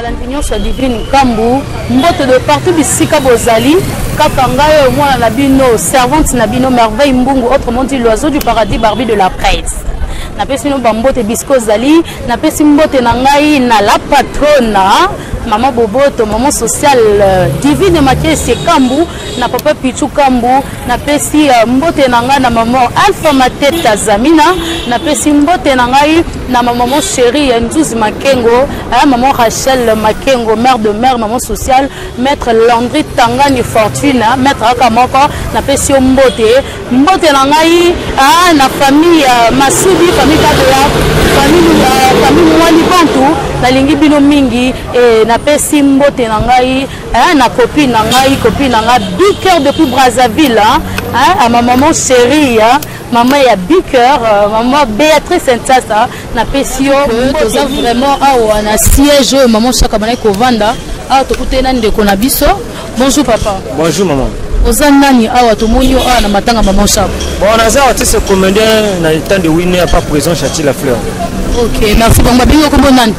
L'Antignon soit divine Kambu, mbote de partout bisika bozali, kakangayo mwana na bino, servante na bino merveille mbungu, autrement dit l'oiseau du paradis Barbie de la presse. Na pesi no bambote bisko zali, na pesi mbote na ngai na la patrona, maman Boboto, maman sociale divine Makiesi Kambu, na papa Pichu Kambu, na pesi mbote na ngai na maman Alpha Mateta Zamina, na pesi mbote na ngai na maman chérie Nzuzi Makengo, maman Rachel Makengo, mère de mère, maman sociale, maître Landry Tangani Fortuna, maître Akamoko, na pesi mbote na ngai na famille Masubi, famille Kabela, famille Mwani Bantu, na lingi bino mingi na pesi mbote na ngai na copine na ngai Big Cœur depuis Brazzaville à ma maman chérie maman ya Big Cœur maman Béatrice Sensasa na pesi yo toza vraiment awa na siège maman chaka bana ko vanda to kutena ndeko na biso. Bonjour papa. Bonjour maman. Ozanani awa to monyo na matanga maman chaka. Bon naza artiste comédien na temps de winner pas présent Châti la fleur. OK, merci bon babingo kombo nani.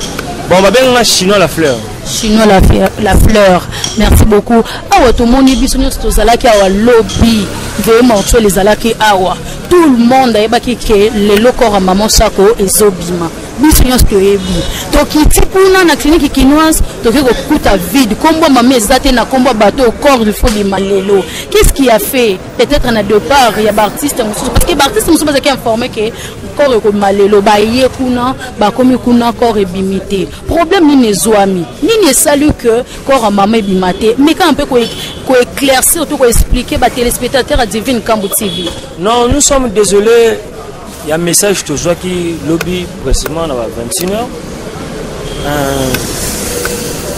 Bon babingo chinois la fleur. Chinois la fleur. Merci beaucoup. Awa to moni biso nyo to zalaki awa lobby vraiment to les zalaki awa. Tout le monde ayebaki ke le lokora maman Sako ezobima. Biso nyo to yebi. To kiti kuna na clinique kinoise to ke kokuta vide. Kombo maman ezate na kombo bateau au corps il faut bima lelo. Qu'est-ce qui a fait? Peut-être na de part il y a artiste parce que artiste musu bazaki informé que corps ko malelo ba ye kuna ba komi kuna corps ebimité. Problème ni nezwami. Ni salut que corps maman ebimate. Mais quand on peut ko éclaircir tout ko expliquer ba téléspectateurs à Divine Kambu TV. Non, nous sommes désolés. Il y a un message toujours qui lobby précisément à 21h.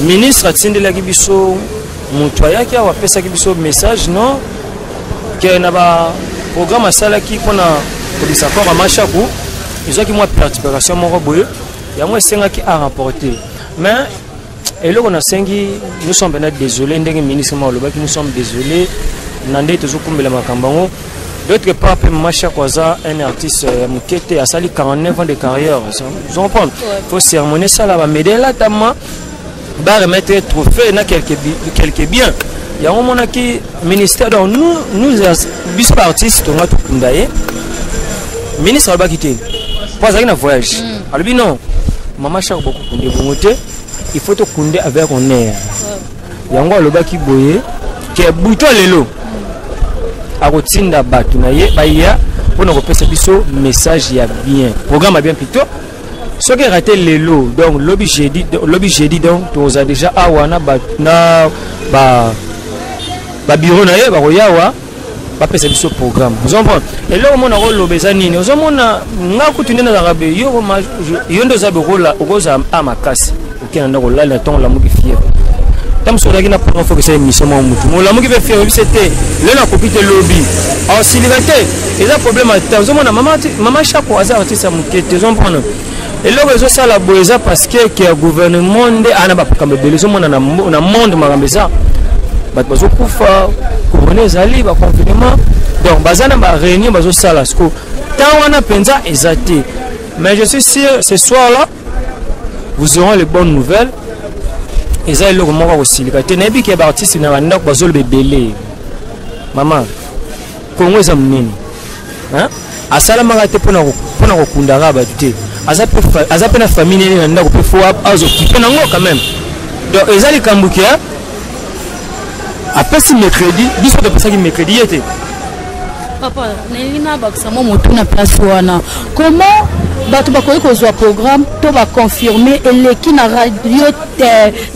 Ministre a tindi la kibiso mutoya qui a fait ça kibiso message non que na ba programme à sala qui qu'on a pour ça corps à machaku ils ont qui moi participation mon roboye il y a moi 5 qui a rapporté mais et là on a 5 nous sommes bien désolés ndenge ministre maloba qui nous sommes désolés nandé toujours kumbela makambango. D'autre part, Macha Kwaza, un artiste qui était à sali 49 ans de carrière. Vous comprenez? Il faut cérémonier ça là-bas. Mais dès là, va remettre un trophée, il y a quelques biens. Il y a un moment qui ministère, donc nous artistes, on a tout kundaye. Ministre va quitter. Pas un voyage. Alors non, maman Chak beaucoup kundé bongote. Il faut tout kundé avec un air. Il y a un gars là-bas qui boye, qui est bouton lelo. A rotinda batu na ye baya pour nous repasser biso message ya bien programme a bien plutôt ce qui raté lelo donc lobby jeudi donc tu as déjà awana na ba bureau na ye ba royawa ba pesa biso programme vous comprenez et là on a rôle lobeza nini vous mona nga kutune na rabe yo ndo za berola okoza amakasi okenda ko la ton la muki fier. Tamsola na pour faire cette émission mon mutu mon lamu qui veut faire c'était le na copie de lobby en célébrité et ça problème à temps maman chaque hasard artiste ça mukete ils ont prendre et là réseau ça la boeza parce que le gouvernement ana ba kambe belezo mona na monde marambeza ba bazo kufa couronner zali ba confinement donc bazana ba réunion bazo sala sko tant wana penza ezate mais je suis sûr ce soir là vous aurez les bonnes nouvelles. Et ça, il y a aussi des artistes qui ont été belé. Maman, Congo est amené. À ça, la marate pour nous kundara batute. À ça, la famille est là pour pouvoir occuper quand même. Donc, ils ont les Kamboukia. Après, si mercredi, ils sont de personnes qui mercredi étaient. Papa, Nélina Baksamo Motuna place wana. Comment batu bakoyi kozwa programme to ba confirmer eleki na radio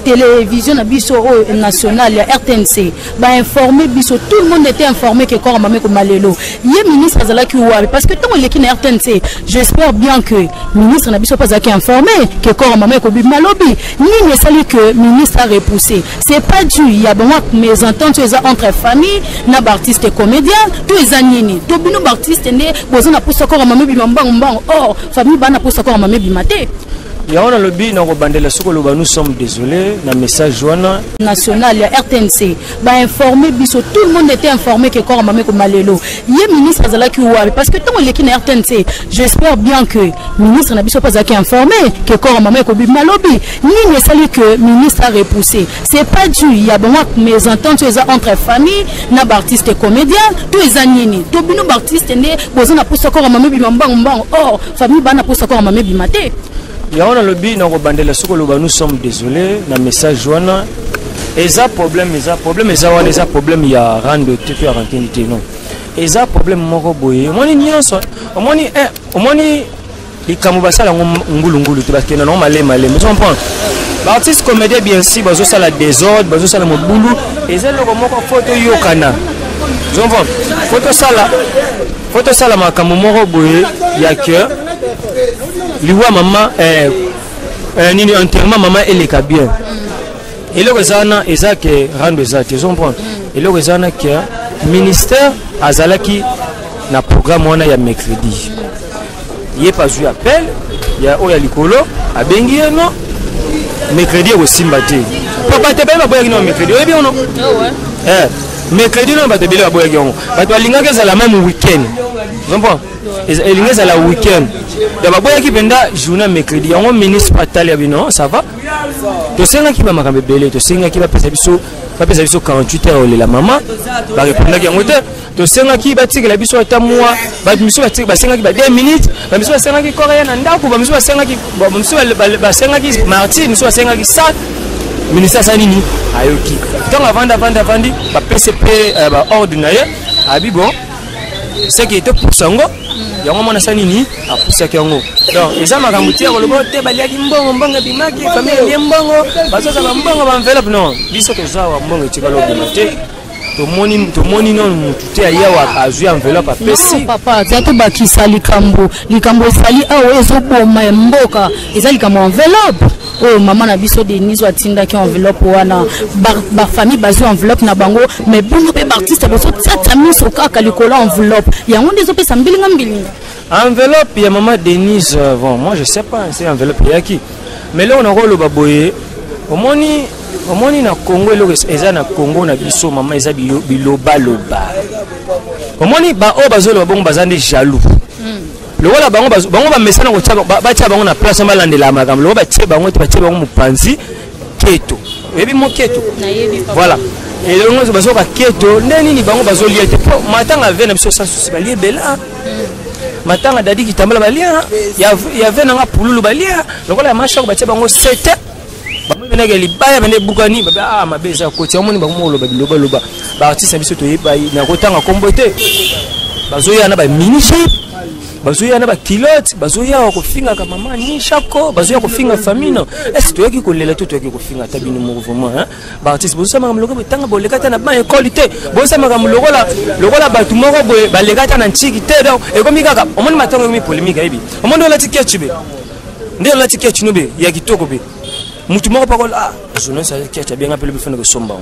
télévision na biso national ya RTNC ba informer biso tout le monde était informé que corps mamé ko malelo ye ministre azalaki wapi parce que tant eleki na RTNC j'espère bien que ministre na biso pas zaki informé que corps mamé ko bi malobi ni sali que ministre a repoussé c'est pas dû il y a bon mes ententes entre famille na artiste comédien tout les nini to bino artiste ne bozana pour ça corps mamé bi mbang or famille bana pour ça corps mamé bi maté. Yaona lobby na robandela soko loba nous sommes désolés na message joana national ya RTNC ba informer biso tout le monde était informé que corps mamé ko malelo ye ministre azala ki wa parce que tant les ki na RTNC j'espère bien que ministre na biso pas aki informé que corps mamé ko bima lobby ni ne sali que ministre a repoussé c'est pas dû il y a bon mes ententes entre famille na artiste comédien tous les anini to bino artiste ne bozana pousse corps mamé bima mbang or famille bana pousse corps mamé bima te. Yaona lobby na robandela soko loba nous sommes désolés na message joana eza problème eza problème ya rando te ya rentabilité non eza problème moko boye omoni nyonso omoni likambo basala ngulungulu te parce que non malé mais on prend l'artiste comédien bien si bazo sala désordre bazo sala mobulu eza loko moko photo yokana zomvo photo sala makambo moko boye ya que liwa maman nini enterrement maman elle est bien et le rezana eza que rando eza te comprendre et le rezana que ministère azalaki na programme wana ya mercredi yé pas eu appel ya oya likolo abengi no mercredi au simbate papa te ba boya no mercredi et bien non mercredi non ba te bela boya ngo ba to linga ke la même week-end comprendre et linga za la week-end d'abord boya ki benda journée mercredi yango ministre patali bino ça va to senga ki ba makambe belé to senga ki ba pesa biso 48 heures la maman ba répondre ki yango te to senga ki ba tikela biso ata mois ba biso ba tikela ba senga ki ba 2 minutes ba biso ba senga ki coréen na ndako ba biso ba senga ki ba senga ki marti biso ba senga ki ça ministère ça nini ayoki donc avant d'avandi ba PCP ba ordinaire abi bon c'est qui était pour sango yango mona sanini apusa kyango donc eza makambo tie kolobo te baliaki mbongo bimaki famille ye mbongo bazoza ba mbongo ba enveloppe non biso to zawa mbongo tikalo bimate to moni non mutu te ayawa azui enveloppe apesi papa zato bakisa likambo esali awo ezoboma mboka eza likambo enveloppe oh maman na biso Denise watinda ki enveloppe wana ba famille bazo enveloppe na bango mais bongo pe artiste bazo tata miso kaka likolo enveloppe yango ndezo pesa mbilinga enveloppe ya maman Denise bon moi je sais pas c'est enveloppe ya qui mais là on a rolo baboye omoni na Congo lo eza na Congo na biso maman eza biloba omoni ba o bazolo bongo bazande jaloux le wala bango ba mesana ko ba tia bango na place balandela makambo lo ba tie bango mupanzi keto ebi mo keto voilà et le ngo bazo ka keto ndeni ni bango bazo liete po matanga vena biso sans souci balie bela matanga dadi kitambala balia ya vena nga pululu balia lokola ya masha ko ba tie bango 7 bango benega libaya bende bukani ba mabeza ko tia moni bango lo ba ba artiste biso to yeba na ko tanga kombote bazo ya na ba mini shape bazoya na ba kilote bazoya ko finga ka mama ni shako bazoya ko finga famino est to yaki ko lela to yaki ko finga tabini mouvement hein ba artiste bozo sama mloko betanga bolekata na ba qualité bozo sama lokola batu moko boye balekata na ntiki te donc e komi kaka omoni matango mi polémique ebi omoni la tiketi be ndelo la tiketi no be ya kitoko be mutu moko pakola journée ça tiketi bien appelé be fana ko somba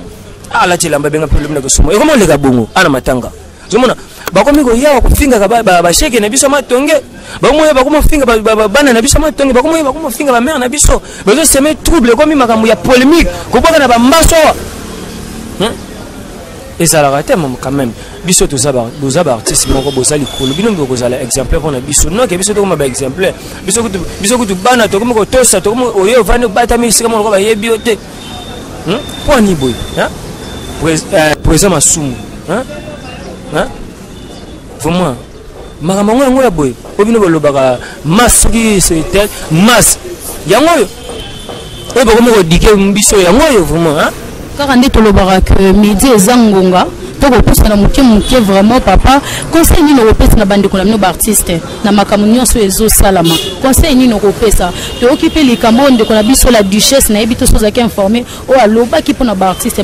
la tilamba bien appelé be ko somba e komo leka bongo ana matanga zomona bakomi ko yawa kufinga ba sheke na biso matonge bakomoye bakoma finga bana na biso matonge bakomoye bakoma finga ba mère na biso bezo semer trouble komi makambo ya polémique ko boka na ba mbaso et ça la raté quand même biso to zaba artiste moko bozali kolo bino ngo kozala exemplaire pour na biso non ke biso to ma ba exemplaire biso kutu bana to komo ko tosa to komo oyo vani bata mi sika mo ko ba yebi ote pour ni boy président Masumu vraiment makambo yango ya boy obino bolobaka masse qui c'était masse yango yo ba komo ko dike mbiso yango yo vraiment kaka nde tolobaka que midi ezangonga toko pousse na muke vraiment papa conseil ni no pesa na bande kona no ba artiste na makambo nyonso ezo salama conseil ni no pesa to occuper les camonde kona biso la duchesse na ebito soza ki informer o aloba ki pona ba artiste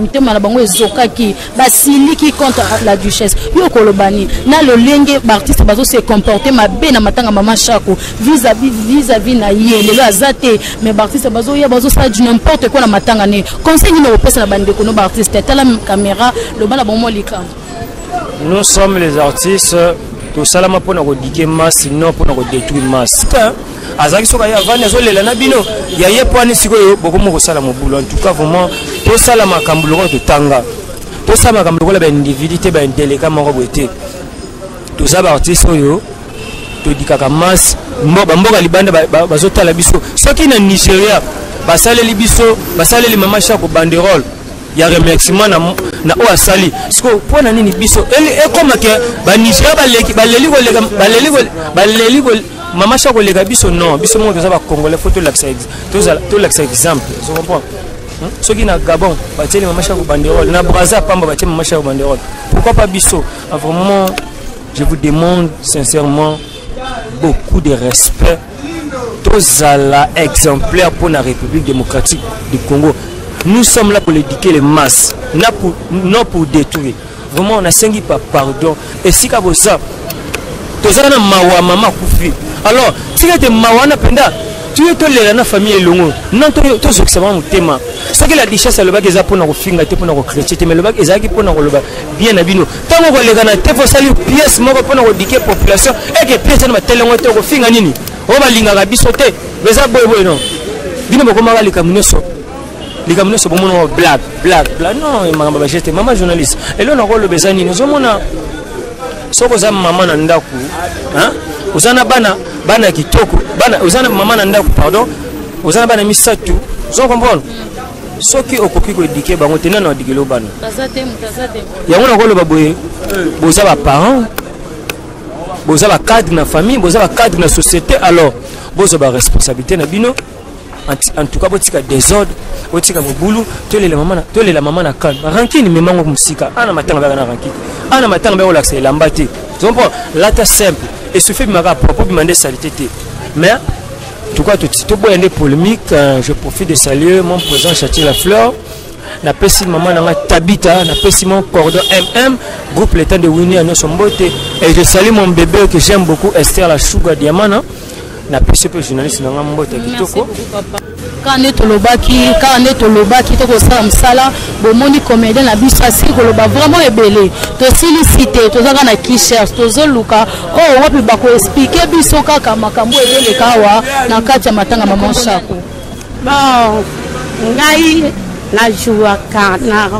mitema na bango ezokaki ba siliki contre la duchesse yo kolobani na lo lenge ba artiste bazo se comporter mabe na matanga mama chako vis-à-vis na yele lo azate mais ba artiste bazo ya bazo sa du n'importe quoi na matanga ne conseil ni no pesa na bande kono ba artiste tala caméra. Nous sommes les artistes, to salama pona ko dike masse non pona ko détruire masse azaki soka ya vani azolela na bino ya ye poani sikoyo bokomo ko sala mobulu en tout cas vraiment to sala makambo loko to tanga to sala makambo loko ba individualité ba indélégant moko boete to za ba artiste oyo to dikaka masse mboka libanda bazotala biso soki na Nigeria basaleli biso basaleli mama Chako banderole ya remerciement na o asali siko pona nini biso ekoma ke ba Nigeria baleli ko mama Chako lega biso non biso mo toza ba congolais photo l'accès exemple vous comprenez soki na Gabon bateli mama Chako banderole na Brazza pamba bateli mama Chako banderole pourquoi pas biso vraiment je vous demande sincèrement beaucoup de respect tous à la exemplaire pour la République démocratique du Congo. Nous sommes là pour éduquer les masses, non pour détruire. Vraiment, on a cinq pas pardon. Et si vous ça, tous à la mawa maman koufi. Alors, si vous êtes mawa na penda, tu es tous les famille longo. Non, tous observant mon thème. Ce que la richesse le bac est pour nous finir, pour nous chrétien, mais le bac est pour nous bien habillé. Tant que les gars te faut saluer pièce, moi pour nous éduquer population et que pièce na tellement te ko finga nini. O ba linga ga bisote, beza boy non. Bino boko ma les kamuneso. Les kamuneso bomo no blague. Non, maman j'étais maman journaliste. Et là on a le bezani, nous omona soko za maman na ndaku, hein? Uzana bana kitoko, uzana maman na ndaku pardon. Uzana bana misatu. Vous comprenez? Soki okoki ko éduquer bango tena na dikelo bana. Tazate. Ya ngona ko lo baboye. Boza ba parents. Boza ba cadre na famille, boza ba cadre na société alors boza ba responsabilité na bino en tout cas botika désordre, botika mobulu, tole la maman na kan. Rankini memango musika, ana matanga ba na rankini. Ana matanga ba olaxa elambati. Tu comprends? Là ta simple et se fait mara propre demander salité. Mais en tout cas tout boyande polémique, je profite de saluer mon président Châtier la Fleur. Na pesi maman na Tabita, na pesi mon cordon MM, groupe l'état de Winnie à nos sombote. Et je salue mon bébé que j'aime beaucoup, Esther la Sugar Diamana. Na pesi peu journaliste na mbote kitoko. Quand on est au lobaki, to ko sa msala, bo moni comédien na biso asili ko loba vraiment ebelé. To silicité, to zanga na kichers, to zoluka, oh wapi ba ko expliquer biso kaka makambo ebele kawa na kati ya matanga maman Chako. Bon, ngai na jouaka na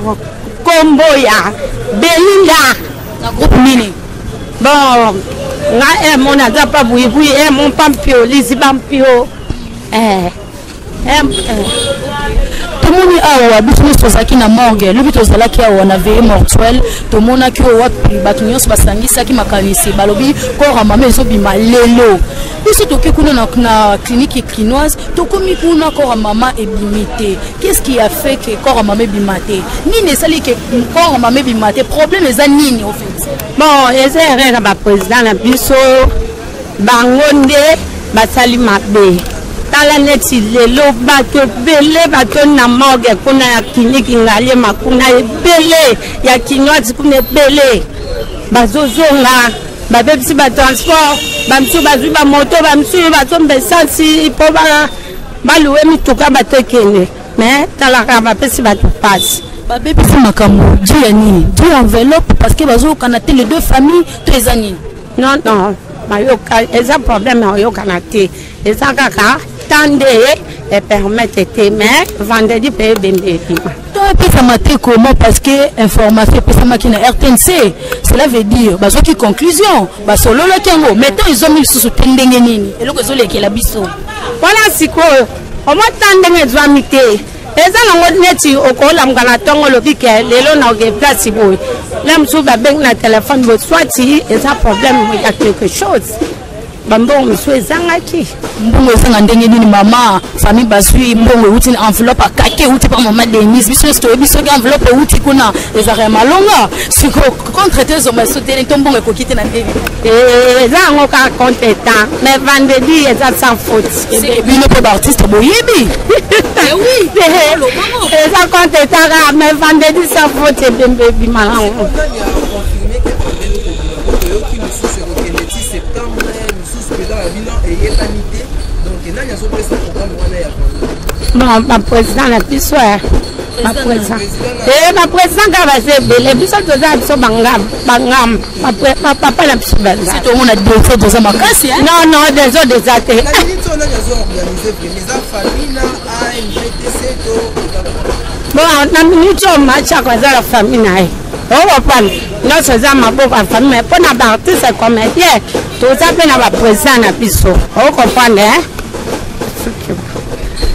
kombo ya Belinda na groupe nini bon nga mon aza pa buyi mon pampio lisi pampio tomoni awa biso tozalaki na morgue lobi tozalaki awa na veille mortuelle tomonaki oyo wapi bato nyonso basangisaki makanisi balobi kora mama ezobima lelo biso toki kuna na clinique crinoise tokomi kuna kora mama ebimi te. Qu'est-ce qui a fait que kora mama ebima te? Nini esali ke kora mama ebima te? Problème eza nini au fait? Bon eza erreur ba président na biso bangonde basali mabe tala neti lelo bato bele bato na morgue kuna ya clinique ngale makuna bele ya kinywaji kuna bele bazozonga babebisi ba transport bamsu bazwi ba moto bamsu bazombe sansi po baluwe mituka batekene mais tala ka bapesi bato passe babebisi makambo du ya nini du enveloppe parce que bazokana te les deux familles to eza nini non mayoka eza problème mayoka na te eza kaka tande et permettre te mais vendredi paye bembe to pesa maté comment parce que information pesa makina RTNC cela veut dire bazoki conclusion basolola kengo mettons ils ont mis sous tendenge nini eloko ezolekela biso voilà siko o mo tandenge zwamite eza nango neti okola mkana tongo lobike lelo na oge place boy là msou ba beng na téléphone bo soit eza problème il y a quelque chose bambongo msou ezangaki mbongo ezanga ndenge nini mama famille basui mbongo uti enveloppe akake uti pa mama Denise biso ki enveloppe uti kuna ezaka malonga siko contre tes hommes sauter tombongo ekokite na ndenge eza ngo ka compétent mais vendredi eza sans faute c'est bino po artiste boyebi oui eza compétent mais vendredi sans faute bembe bimalango Bon, ma président la biso ma président ka base bele biso toza biso bangam papa la biso banza c'est on a deux dans ma casse non des autres des athées bon na minute au match à cause la famille na on va prendre non c'est ça ma pauvre famille mais pour na artiste comédien tout ça pe na ba président na biso on comprend hein.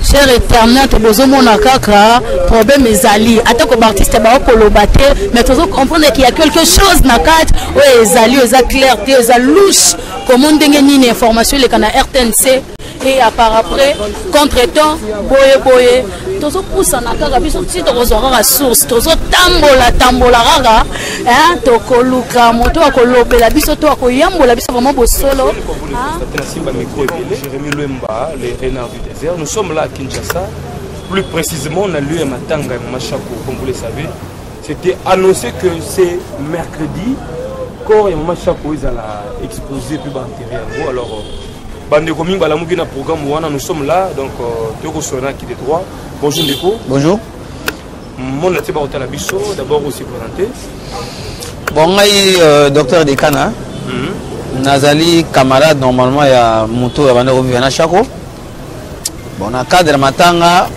Cher éternel, tu as besoin de kaka problème ezali. Attends que l'artiste va kolobater, mais tu dois comprendre qu'il y a quelque chose dans la carte. Oui, ezali, ezali clarté, ezali louche. Comment on donne une information les canaux RTNC et à part après contre-temps, boye. Tu dois pousser na kaka, puis si tu reçois la source, tu dois tambola rara, hein, tu koluka, moto akolope la biso, tu akoyambo la biso vraiment beau solo. Jérémy Lemba, les renards du désert. Nous sommes là à Kinshasa, plus précisément on a lu à Matanga et Machako, comme vous le savez. C'était annoncé que c'est mercredi, corps et Machako ils allaient exposer puis enterrer en gros. Alors, Bandekoming Balamugina programme nous sommes là, donc Théo Sona qui est droit. Bonjour Ndeko. Bonjour. Mon nom est Baotala Bisso, d'abord aussi présenté. Bon, docteur Dekana. Nazali camarade normalement ya moto ya banda obi na Chako. Bon na cadre matanga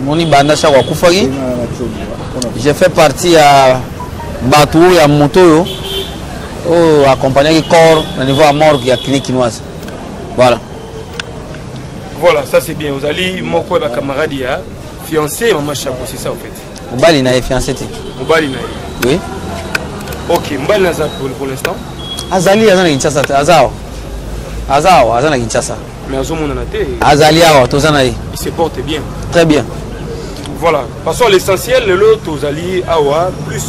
moni banda Chako akufaki. J'ai fait partie à Batou ya moto yo o accompagner corps au niveau à morgue ya clinique chinoise. Voilà. Voilà, ça c'est bien. Vous allez mon camarade ya fiancé maman Chako, c'est ça en fait. Mbali na fiancé ti. Mbali na. Oui. OK, Mbali na pour l'instant. Azali azana Kinshasa azana Kinshasa mais azomona na te Azali awa tozana il se porte bien très bien. Voilà, passons à l'essentiel. Le Tozali awa plus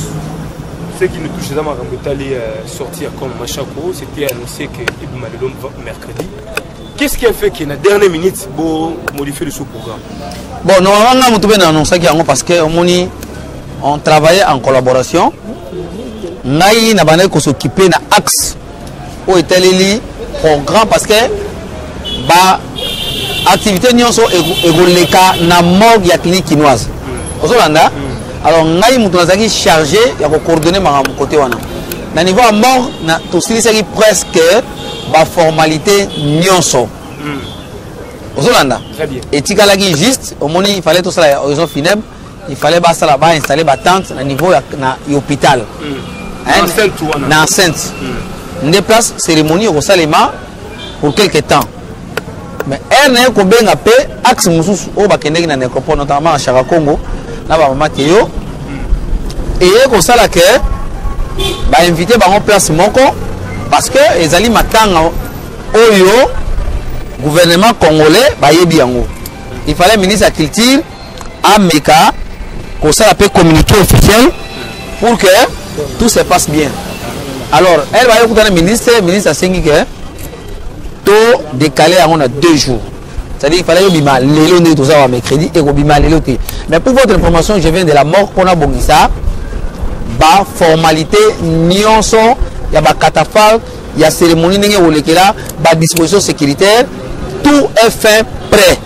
ce qui nous touche dans ma rambetali sortir comme Machako, c'était annoncé que Ibn Malelom va mercredi. Qu'est-ce qui a fait qu'il y a dernière minute pour modifier le sous-programme? Bon, normalement on a annoncé parce que on travaillait en collaboration. Naï n'a pas s'occuper d'un axe où était le programme parce que bah activité n'y sont égoleka na morgue ya clinique chinoise. Alors naï moutonazaki chargé ya coordonner ma côté wana. Na niveau à mort na tout ce presque ba formalité nyonso. Ozolanda. Très bien. Et tikalaki juste au moment il fallait tout ça horizon funèbre, il fallait bah ça là-bas installer ba tente na niveau na hôpital. Dans enceinte. On déplace cérémonie au Salema pour quelques temps. Mais elle n'a pas bien appelé axe Moussous au Bakendeg na nécropole notamment à Chara Congo na ba mama Théo. Et comme ça là que ba invité ba en place moko parce que les ali matanga oyo gouvernement congolais ba yebi yango. Il fallait ministre de la culture à Meka comme ça la peut communiquer officiel pour que tout se passe bien. Alors, elle va écouter le ministre a signé que tout décalé on a 2 jours. C'est-à-dire qu'il fallait bima lelo ne tout ça mercredi et bima lelo. Mais pour votre information, je viens de la mort qu'on a bongisa. Ba formalité nyonso, il y a ba catafalque, il y a cérémonie n'engé ou lekela, ba disposition sécuritaire, tout est fait prêt.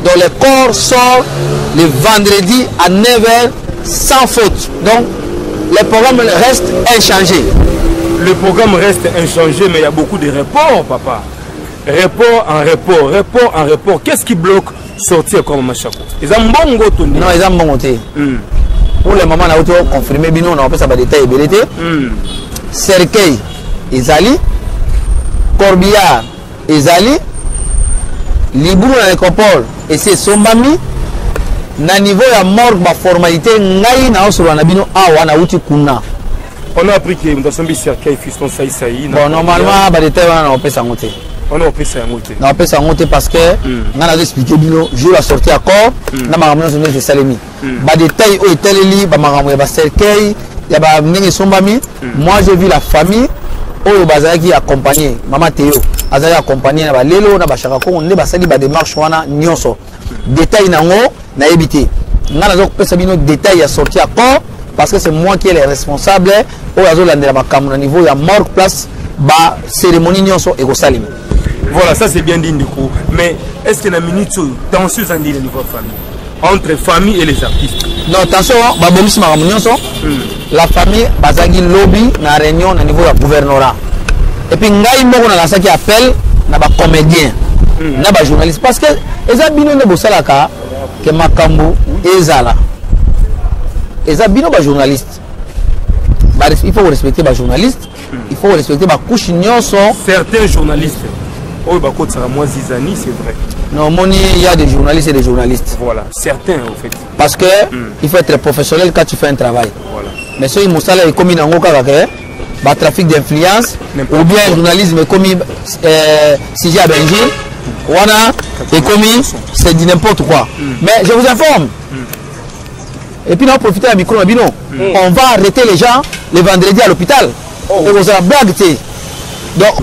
Donc le corps sort le vendredi à 9h sans faute. Donc le programme reste inchangé. Le programme reste inchangé, mais il y a beaucoup de reports, papa. Report en report. Qu'est-ce qui bloque sortir comme Machako? Ils ont bon goût. Non, ils ont bon goût. Pour le moment, on a confirmé, on a fait des détails. Cercueil, Ezali, Corbillard, Ezali, Libourou dans l'écopole, et c'est Sombami. Na niveau ya morgue ba formalité ngai na osolo na bino awa na uti kuna. On a appris que nous avons cercueil fiston saïsaï. Bon normalement ba détail wana na opesa ngote. On a opesa ngote. Na opesa ngote parce que nga na expliquer bino je la sortie à corps na makambo na de salemi. Ba détail o eteleli ba makambo ya ba cercueil ya ba ndenge sombami. Moi j'ai vu la famille o bazaki accompagner maman Théo. Azali accompagner na ba lelo na ba Chaka Congo nde basali ba démarche wana nyonso. Détail nango na éviter. Nga nazo pesa bino détail ya sortie à corps parce que c'est moi qui est le responsable au azo landela makambo na niveau ya morgue place ba cérémonie nyonso eko salimi. Voilà, ça c'est bien dit Ndiko. Mais est-ce que la minute tension ça dit le niveau famille entre famille et les artistes? Non, attention, la famille bazagi lobby na réunion na niveau de gouvernorat. Et puis ngai moko na la qui appelle na ba comédien, na ba journaliste parce que eza bino ne bosalaka que makambo ezala. Eza bino ba journaliste. Il faut respecter les journalistes, il faut respecter les couches nyonso. Certains journalistes, oh bah quand ça moins Zizani, c'est vrai. Non, il y a des journalistes et des journalistes. Voilà, certains en fait. Parce que il faut être professionnel quand tu fais un travail. Voilà. Mais si Moussala est commis dans le trafic d'influence ou bien le journalisme est commis si j'ai à Benjil, voilà, est commis, c'est dit n'importe quoi. Mais je vous informe. Et puis, on va profiter de la micro, on va arrêter les gens le vendredi à l'hôpital. Et vous avez blague. Donc,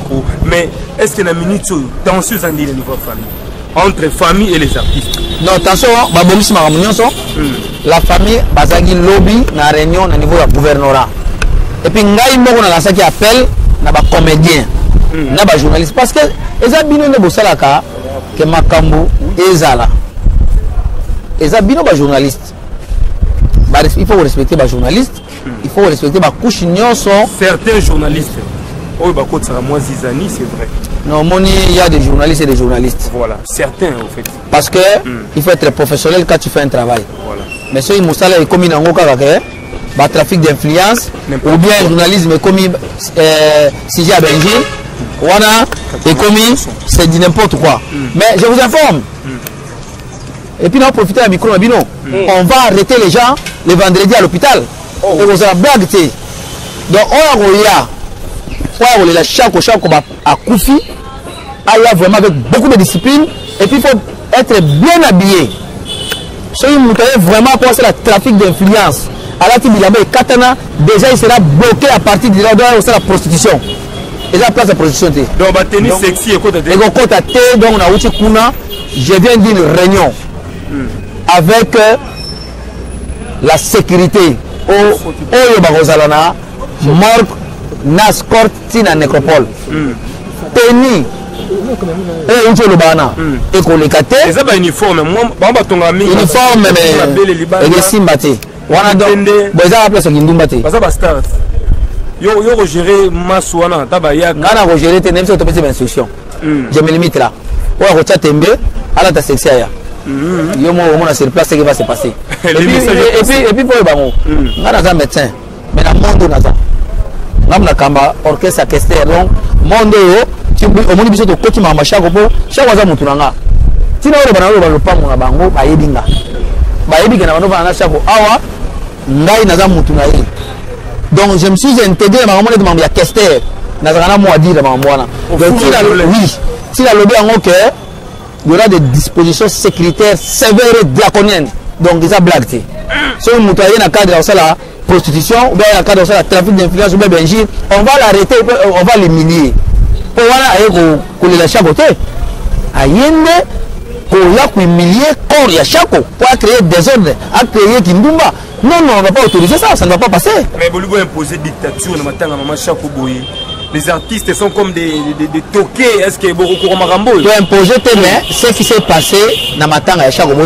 mais est-ce que la minute tension ça dit le niveau famille entre famille et les artistes? Non, attention, la famille bazagi lobby na réunion na niveau de gouvernorat. Et puis, ngai moko na la qui appelle na ba comédien, na ba journaliste parce que eza bino ne bosalaka que makambo ezala. Eza bino ba journaliste. Il faut respecter les journalistes, il faut respecter les couches nyonso. Certains journalistes, oh bah quand ça moins Zizani, c'est vrai. Non, il y a des journalistes et des journalistes. Voilà, certains en fait. Parce que il faut être professionnel quand tu fais un travail. Voilà. Mais si Moussala est commis dans le trafic d'influence ou bien le journalisme est commis si j'ai à Benjil, voilà, est commis, c'est dit n'importe quoi. Mais je vous informe. Et puis, on va profiter de la micro, on va arrêter les gens le vendredi à l'hôpital. Et vous avez blague. Donc, on a chaque à Koufi, vraiment avec beaucoup de discipline. Et puis, il faut être bien habillé. Si vous avez vraiment pensé le trafic d'influence, à la Tibilaba et Katana, déjà, il sera bloqué à partir de là où c'est la prostitution. Et la place de prostitution. Donc, on tenir sexy et donc, on a aussi Kuna. Je viens d'une réunion avec la sécurité au Barozalana, Morgue, Nascort, Tina Nécropole. Teni, et Ucholubana, et Kolekate. Et ça, uniforme, uniforme, mais les Simbati. Wana donc, Boza a place au Gindumbati. Ça va start. Yo gérer Masouana, Tabaya. Nana gérer tes nègres automatique d'instruction. Je me limite là. Ou à Rocha Tembe, à la taxexia. Yo mo na sur place ce qui va se passer. Et puis pour le bango. Nana médecin. Mais la monde naza. Namna kamba orchestre orchestre donc monde yo tu au moni biso to koti mama shako po shako za mutu nanga. Tina ro bana ro ba lopango na bango ba yebinga. Ba yebinga na bana na shako awa ngai naza mutu na ye. Donc je me suis intégré ma maman de mambo ya orchestre. Nazana mo adira mambo wana. Donc oui, si la lobby en OK, il y aura des dispositions sécuritaires sévères et draconiennes. Donc, ils ont blagué. Si vous avez un cadre de la prostitution, ou bien un cadre de la trafic d'influence, ou bien Benjir, on va l'arrêter, on va l'éliminer. Pour voilà, qu'on les lâche à côté. Ayende, qu'on l'a humilié, qu'on y a chaque pour créer des ordres, à créer Kindumba. Non, on ne va pas autoriser ça, ça ne va pas passer. Mais vous voulez imposer dictature, maman chaque boy. Les artistes sont comme des toqués. Est-ce qu'il y a beaucoup de marambo? Tu as imposé ce qui s'est passé dans ma tanga à chaque moment.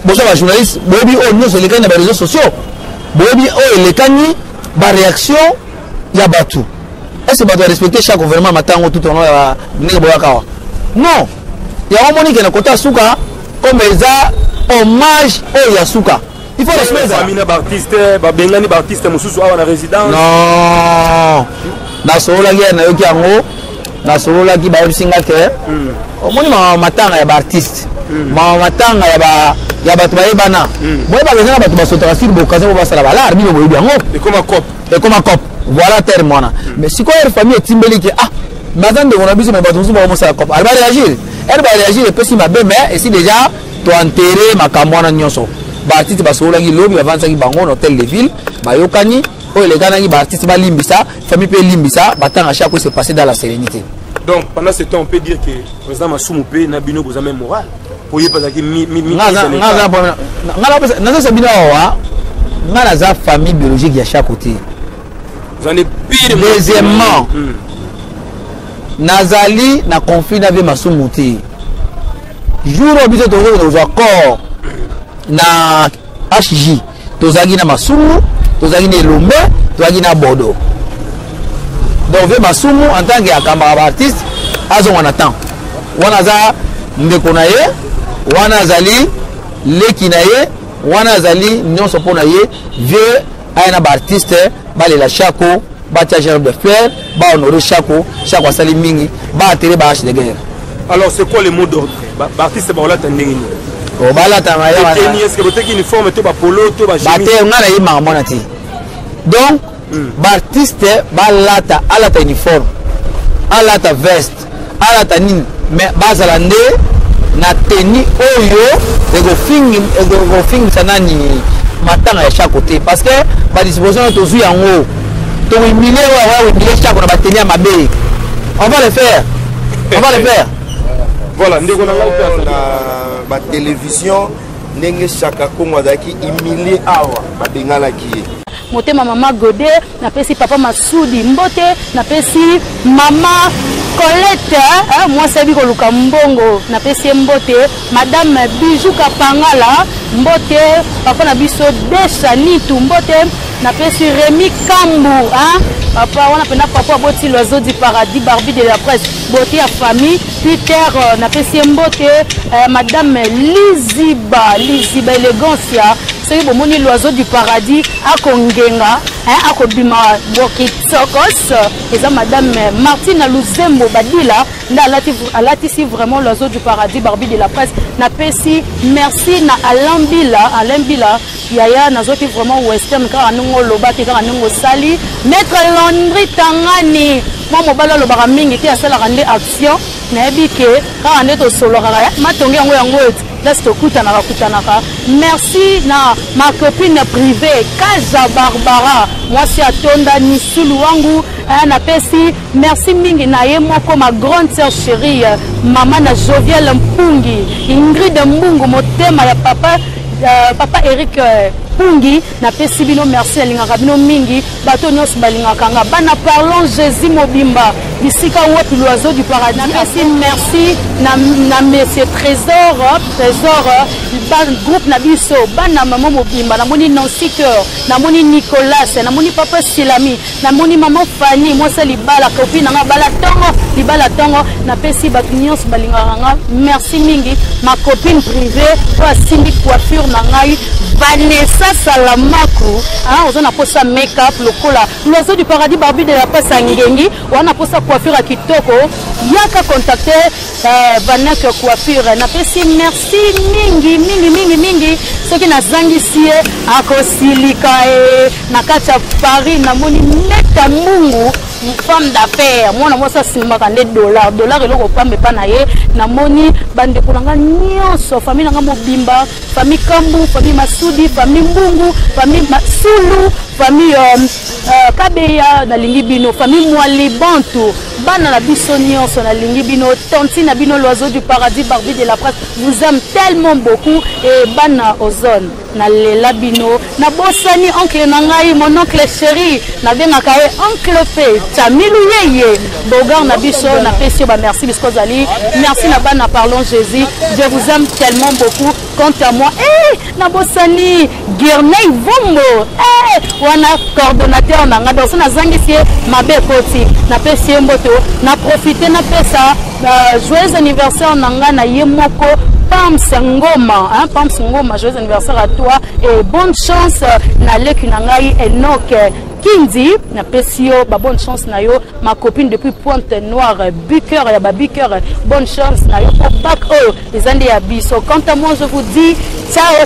Bon, ça va, journaliste, nous sommes les réseaux sociaux. Les cani, la réaction, il y a tout. Est-ce que tu dois respecter chaque gouvernement matin tout au long de la non. Il y a un moment qui est à côté de Souka, comme ça, hommage au Yasuka. Il faut respecter ça. Non. Na solo la guerre na yoki ango, na solo la ki ba singa ke. Omoni ma matanga ya ba artiste. Ma matanga ya ba tuba ebana. Boy ba bezana ba tuba sotara sur bokaza ba sala bala arbi bo yebi ango. Et comme un cop. Et comme un cop. Voilà terme mona. Mais si quoi famille timbeli ki bazan de on a besoin ba tuba ba mo sala cop. Elle va réagir. Elle va réagir et puis si ma belle mais et si déjà tu enterrer ma kamwana nyonso. Ba artiste ba solo la ki lobi ba vanza ki bango hôtel de ville, ba yokani. Oh, les gars qui artistes ba limbisa, famille peut limbisa, battant à chaque fois se passer dans la sérénité. Donc pendant ce temps on peut dire que le président Massoumou P n'a bino vous même moral. Pour y pas que Naza famille biologique à chaque côté. Vous en êtes pire. Deuxièmement, nazali na conflit na be masumu te jour au biso tozo accord na HJ tozaki na masumu tozaki na Elombe tozaki na Bordeaux donc ve masumu en tant que camarade artiste azonga na temps wana za ndeko na ye wana azali leki na ye wana azali nyonso mpo na ye vieux aya na baartiste balela Chako batia gerbe de fleur bahonore Chako asali mingi baatere bahache de guerre. Alors c'est quoi les mots d'ordre baartiste baolata ndenge nini balata est-ce que boteki uniforme to bapolo to bate nga na ye manga te donc baartiste balata alata uniforme alata veste alata nini mais bazala nde na teni oyo ekofingisa nani matanga ya Chako te parce que badisposition tozwi yango tohumile wahumile Chako na bateni ya mabe on va le faire voilà ndeko na ba télévision ndenge Chaka Kongo azaki humilié awa babenganaki ye motema mama Godé napesi papa Masudi mbote napesi mama Colette moi sabi koluka mbongo napesi mbote madame Bijou Kapangala mbote papa na biso Desha Nitu mbote napesi Rémi Kambu papa wana pena papa boti l'oiseau du paradis Barbie de la presse boté à famille Peter napesi mbote madame Liziba Elegancia c'est bomoni l'oiseau du paradis akongenga akobima bokitsokos eza madame Martine Luzembo Badila nda alati vraiment l'oiseau du paradis Barbie de la presse napesi merci na Alain Bila yaya nazoki vraiment western car anongo lobaki car anongo sali maître Landry Tangani moi mobala lobaka mingi te asala rende action na ebike car ande to solo kaka matongi yango kutanaka merci na ma copine privée Kaja Barbara moi si atonda ni sulu wangu na pesi merci mingi na ye moko ma grande sœur chérie maman na Jovial Mpungi Ingrid Mbungu motema ya papa Eric Pungi na pesi bino merci alingaka bino mingi bato nyonso balingaka nga bana parlons Jésus mobimba bisika wopi l'oiseau du paradis na pesi merci na monsieur Trésor groupe na biso bana maman mobimba na moni Nancy Cœur na moni Nicolas na moni papa Silami na moni maman Fanny moi c'est libala copine nga libala tongo na pesi bato nyonso balingaka nga merci mingi ma copine privée pour Cindy coiffure na ngai Vanessa Salamaku on a posé make-up lokola l'oiseau du paradis Barbie de la presse ngengi on a posé coiffure à kitoko yaka contacter Vanessa coiffure na pesi merci mingi ce qui na zangisi akosilika na kacha Paris na moni meta mungu femme d'affaires mwana mosa simaka nde dollar eloko pambe pa na ye na moni bande kunanga nyonso famille nanga mobimba famille Kambu famille Masudi famille Mbungu famille Masulu famille Kabeya na lingi bino famille Mwali Bantu bana na biso nyonso na lingi bino tonti na bino l'oiseau du paradis Barbie de la presse vous aime tellement beaucoup et bana ozone na lela bino na bosani oncle na ngai mon oncle chéri na bengaka ye oncle fe Tamilu yeye bogar na biso na pesi ba merci bisco zali merci na bana parlons Jésus je vous aime tellement beaucoup quant à moi na bosani Guerney Vombo wana coordonnateur na nga donc na zangisi mabe koti na pesi mboto na profiter na pesa joyeux anniversaire na nga na ye moko Pam Sangoma, Pam Sangoma, joyeux anniversaire à toi et bonne chance na leki na ngai Enoch Kindi na pesio ba bonne chance na yo ma copine depuis Pointe Noire Buker ya ba Buker bonne chance na yo back oh les années ya biso quant à moi je vous dis ciao